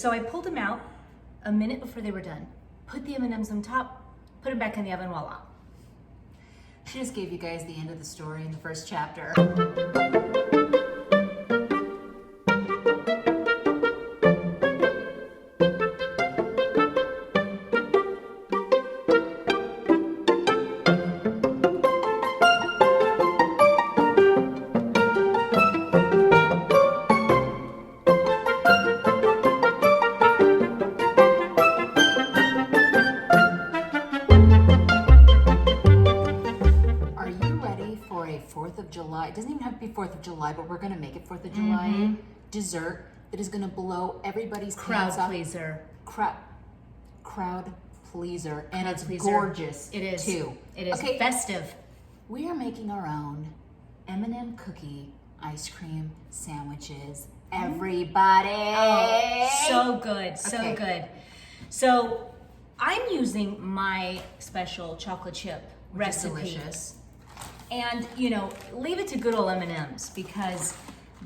So I pulled them out a minute before they were done, put the M&Ms on top, put them back in the oven, voila. She just gave you guys the end of the story in the first chapter. July. It doesn't even have to be 4th of July, but we're going to make it 4th of July dessert that is going to blow everybody's pants off. Crowd pleaser. And it's gorgeous. It is. Too. It is festive. We are making our own M&M cookie ice cream sandwiches. Everybody. Oh, so good. So good. So I'm using my special chocolate chip recipe. Is delicious. And, you know, leave it to good old M&Ms because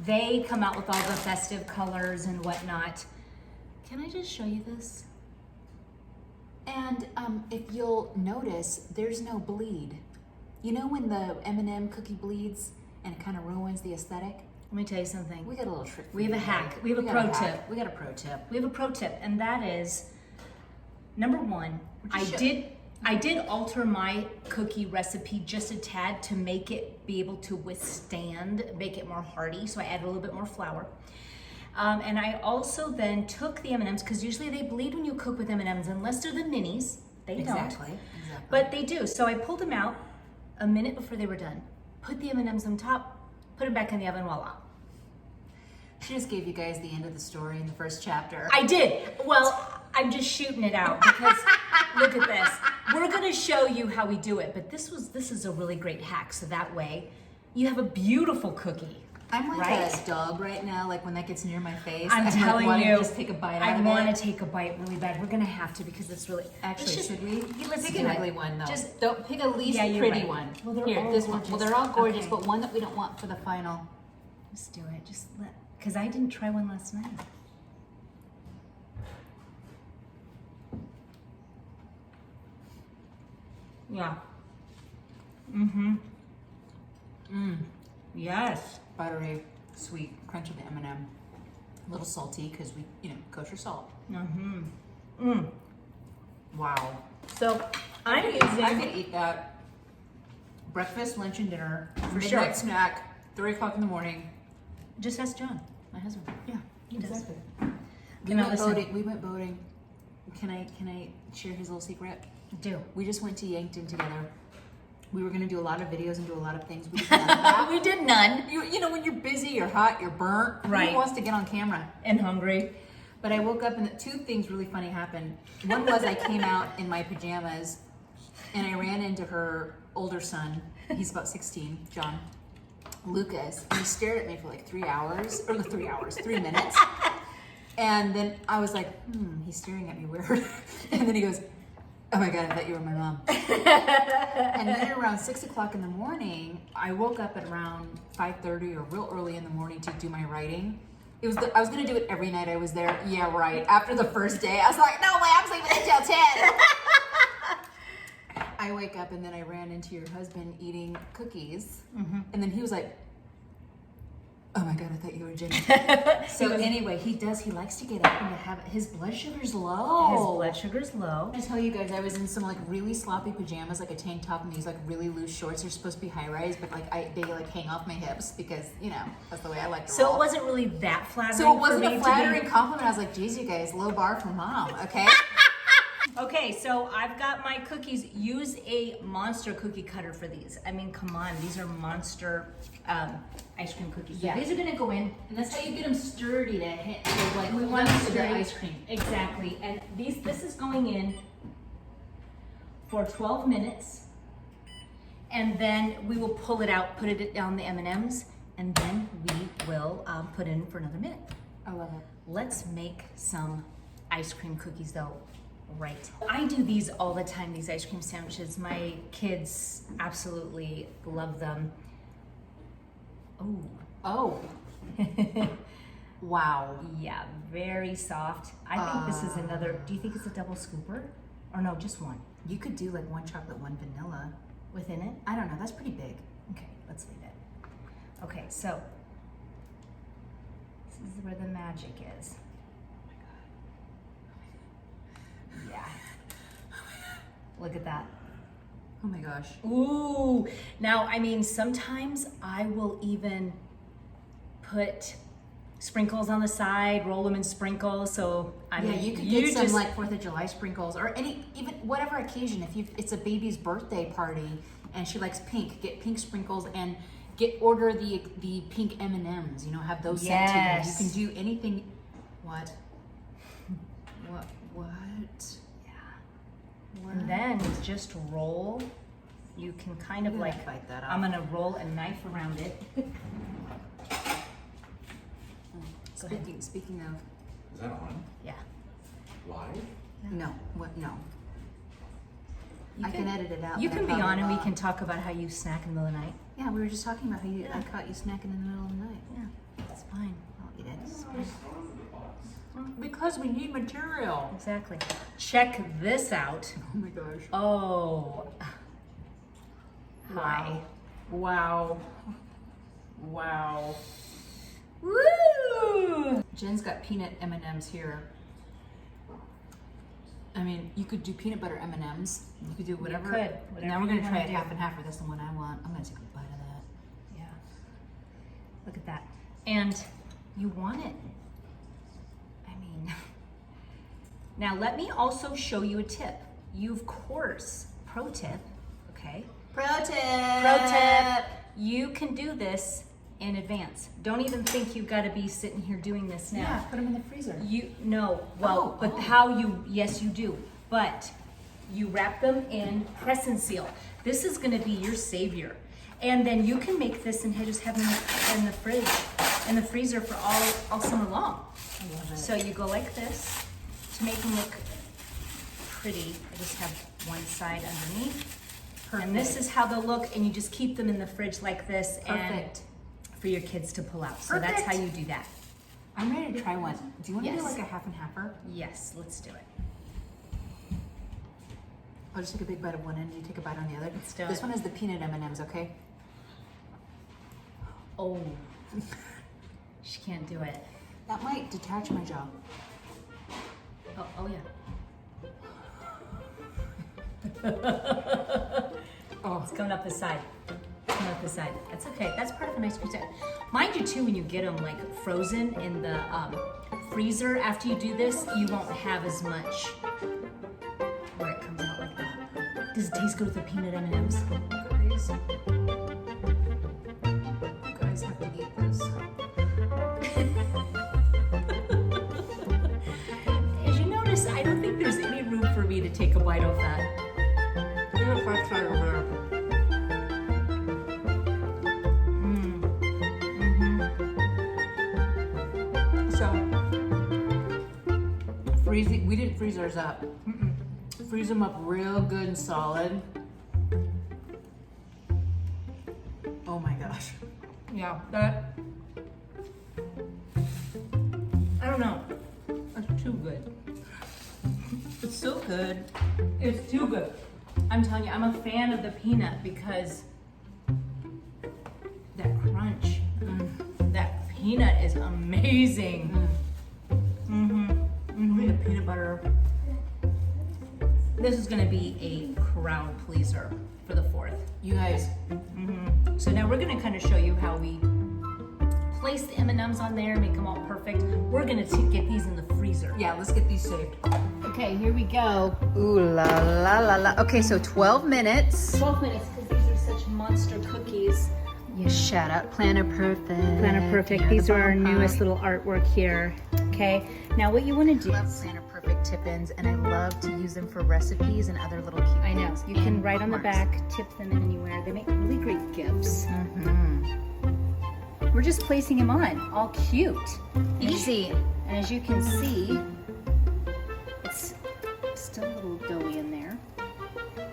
they come out with all the festive colors and whatnot. Can I just show you this? And if you'll notice, there's no bleed. You know when the M&M cookie bleeds and it kind of ruins the aesthetic? Let me tell you something. We got a little trick. We have a hack. We have a pro tip. We got a pro tip. We have a pro tip, and that is, number one, I did alter my cookie recipe just a tad to make it be able to withstand, make it more hearty. So I added a little bit more flour. And I also then took the M&Ms, because usually they bleed when you cook with M&Ms, unless they're the minis. They don't. But they do. So I pulled them out a minute before they were done, put the M&Ms on top, put them back in the oven, voila. She just gave you guys the end of the story in the first chapter. I did. Well, I'm just shooting it out because look at this. We're gonna show you how we do it, but this is a really great hack. So that way, you have a beautiful cookie. I'm like a dog right now. Like when that gets near my face, I'm telling you, to just take a bite out of it. I want to take a bite really bad. We're gonna have to because it's really. Actually, should we? Let's pick do an it. ugly one though. Just don't pick a least pretty one. Well, they're Here, all this gorgeous. one. Well, they're all gorgeous, Okay. but one that we don't want for the final. Let's do it. Because I didn't try one last night. Yeah. Yes. Buttery, sweet, crunch of the M&M. A little salty because we, kosher salt. Wow. So I could eat that breakfast, lunch, and dinner. For midnight sure. snack, 3 o'clock in the morning. Just ask John, my husband. Yeah, He does. We went boating. Can I share his little secret? Do. We just went to Yankton together. We were gonna do a lot of videos and do a lot of things. We did none of that. We did none. You know, when you're busy, you're hot, you're burnt. Right. Who wants to get on camera? And hungry. But I woke up and 2 things really funny happened. One was I came out in my pajamas and I ran into her older son. He's about 16, John, Lucas. And he stared at me for like 3 minutes. And then I was like, he's staring at me weird. And then he goes, oh my God, I thought you were my mom. And then around 6 o'clock in the morning, I woke up at around 5:30 or real early in the morning to do my writing. I was gonna do it every night I was there. Yeah, right. After the first day, I was like, no way, I'm sleeping until 10. I wake up and then I ran into your husband eating cookies. And then he was like, oh my God, I thought you were Jenny. So anyway, he likes to get up and to have, his blood sugar's low. His blood sugar's low. I tell you guys, I was in some like really sloppy pajamas, like a tank top and these like really loose shorts. They're supposed to be high rise, but like they like hang off my hips because, that's the way I like to roll. So it wasn't really that flattering. So it wasn't a flattering compliment. I was like, geez, you guys, low bar from mom, okay? Okay, so I've got my cookies. Use a monster cookie cutter for these. I mean, come on, these are monster ice cream cookies. So these are gonna go in, And that's how you get them sturdy to hit. Like we want them the ice cream. Exactly, and this is going in for 12 minutes, and then we will pull it out, put it on the M&Ms, and then we will put it in for another minute. I love it. Let's make some ice cream cookies though. Right. I do these all the time, these ice cream sandwiches. My kids absolutely love them. Oh. Wow. Yeah, very soft. I think this is another, do you think it's a double scooper? Or no, just one You could do like one chocolate, one vanilla. within it? I don't know, that's pretty big. Okay, let's leave it. Okay, so this is where the magic is. Yeah. Look at that. Oh my gosh. Ooh. Now, I mean, sometimes I will even put sprinkles on the side, roll them in sprinkles. So I mean, you could get some like 4th of July sprinkles or even whatever occasion. If it's a baby's birthday party and she likes pink, get pink sprinkles and order the pink M&Ms. You know, have those sent to you. You can do anything. What? Yeah. And then just roll. You can kind of like bite that off. I'm gonna roll a knife around it. Speaking of. Is that on? Yeah. Live? No. What? No. I can edit it out. You but I can be probably on and we won't. can talk about how you snack in the middle of the night. Yeah, we were just talking about how Yeah. I caught you snacking in the middle of the night. Yeah, that's fine. I'll eat it. Because we need material. Exactly. Check this out. Oh my gosh. Oh. Hi. Wow. Wow. Woo! Jen's got peanut M&Ms here. I mean, you could do peanut butter M&Ms. You could do whatever. could, whatever Now we're you gonna try wanna it do. half and half, or that's the one I want. I'm gonna take a bite of that. Yeah. Look at that. And you want it. I mean, now let me also show you a tip. You, of course, pro tip, okay? Pro tip. Pro tip. You can do this in advance. Don't even think you've got to be sitting here doing this now. Yeah, put them in the freezer. How you, yes you do, but you wrap them in press and seal. This is gonna be your savior. And then you can make this and just have them in the fridge, in the freezer for all summer long. I love it. So you go like this to make them look pretty. I just have one side underneath. Perfect. And this is how they'll look, and you just keep them in the fridge like this. Perfect. And for your kids to pull out. So that's Perfect. how you do that. I'm ready to try one. Do you want to do Yes. like a half and halfer? Yes, let's do it. I'll just take a big bite of one end and you take a bite on the other. Let's do This it. one is the peanut M&Ms, okay? Oh, she can't do it. That might detach my jaw. Oh yeah. Oh. It's coming up the side. Coming up the side. That's okay. That's part of a nice pizza. Mind you too, when you get them like frozen in the freezer, after you do this, you won't have as much where it comes out like that. Does it taste good with the peanut M&Ms? Guys. You guys have to eat this. As you notice, I don't think there's any room for me to take a bite off that. Look at the first side over there. So, we didn't freeze ours up. Freeze them up real good and solid. Oh my gosh. Yeah, that. I don't know. It's too good. It's so good. It's too good. I'm telling you, I'm a fan of the peanut because that crunch, that peanut is amazing. The peanut butter. This is gonna be a crowd pleaser for the 4th. You guys, So now we're gonna kind of show you how we place the M&Ms on there, make them all perfect. We're gonna get these in the freezer. yeah, let's get these saved. Okay, here we go. Ooh la la la la. Okay, so 12 minutes. 12 minutes because these are such monster cookies. You shut up. Planner Perfect. Planner Perfect. You're These the are our bomb newest pop. little artwork here. Okay, now what you want to do I love is, Planner Perfect tip-ins, and I love to use them for recipes and other little cute I know, things. you can And write on the bookmarks. back, tip them in anywhere. They make really great gifts. Mhm. We're just placing them on, all cute. Easy. And as you can see, it's still a little doughy in there.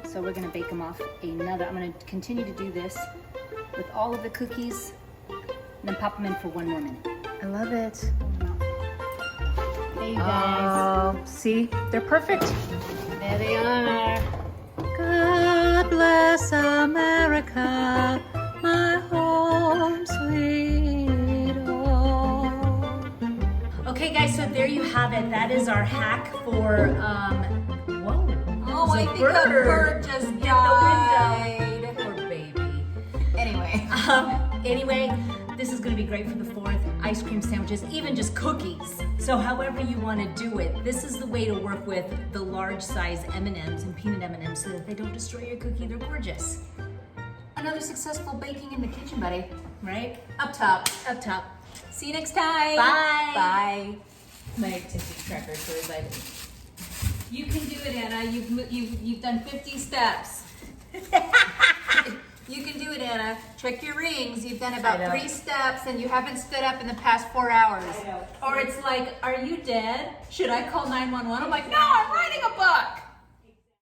So we're gonna bake them off another. I'm gonna continue to do this with all of the cookies and then pop them in for 1 more minute. I love it. Hey, you guys. Oh, see, they're perfect. There they are. God bless America, my home sweet home. Okay, guys, so there you have it. That is our hack for, whoa. Oh, I there's think a bird just hit died. the window. Poor baby. Anyway. Anyway, this is going to be great for the 4th, ice cream sandwiches, even just cookies. So however you want to do it, this is the way to work with the large size M&Ms and peanut M&Ms so that they don't destroy your cookie. They're gorgeous, Another successful baking in the kitchen, buddy. right? Up top. Up top. See you next time. Bye. Bye. My TikTok tracker says you can do it, Anna. You've done 50 steps. You can do it, Anna. Check your rings. You've done I about know. 3 steps and you haven't stood up in the past 4 hours. I know. Or it's like, are you dead? Should I call 911? I'm like, no, I'm writing a book.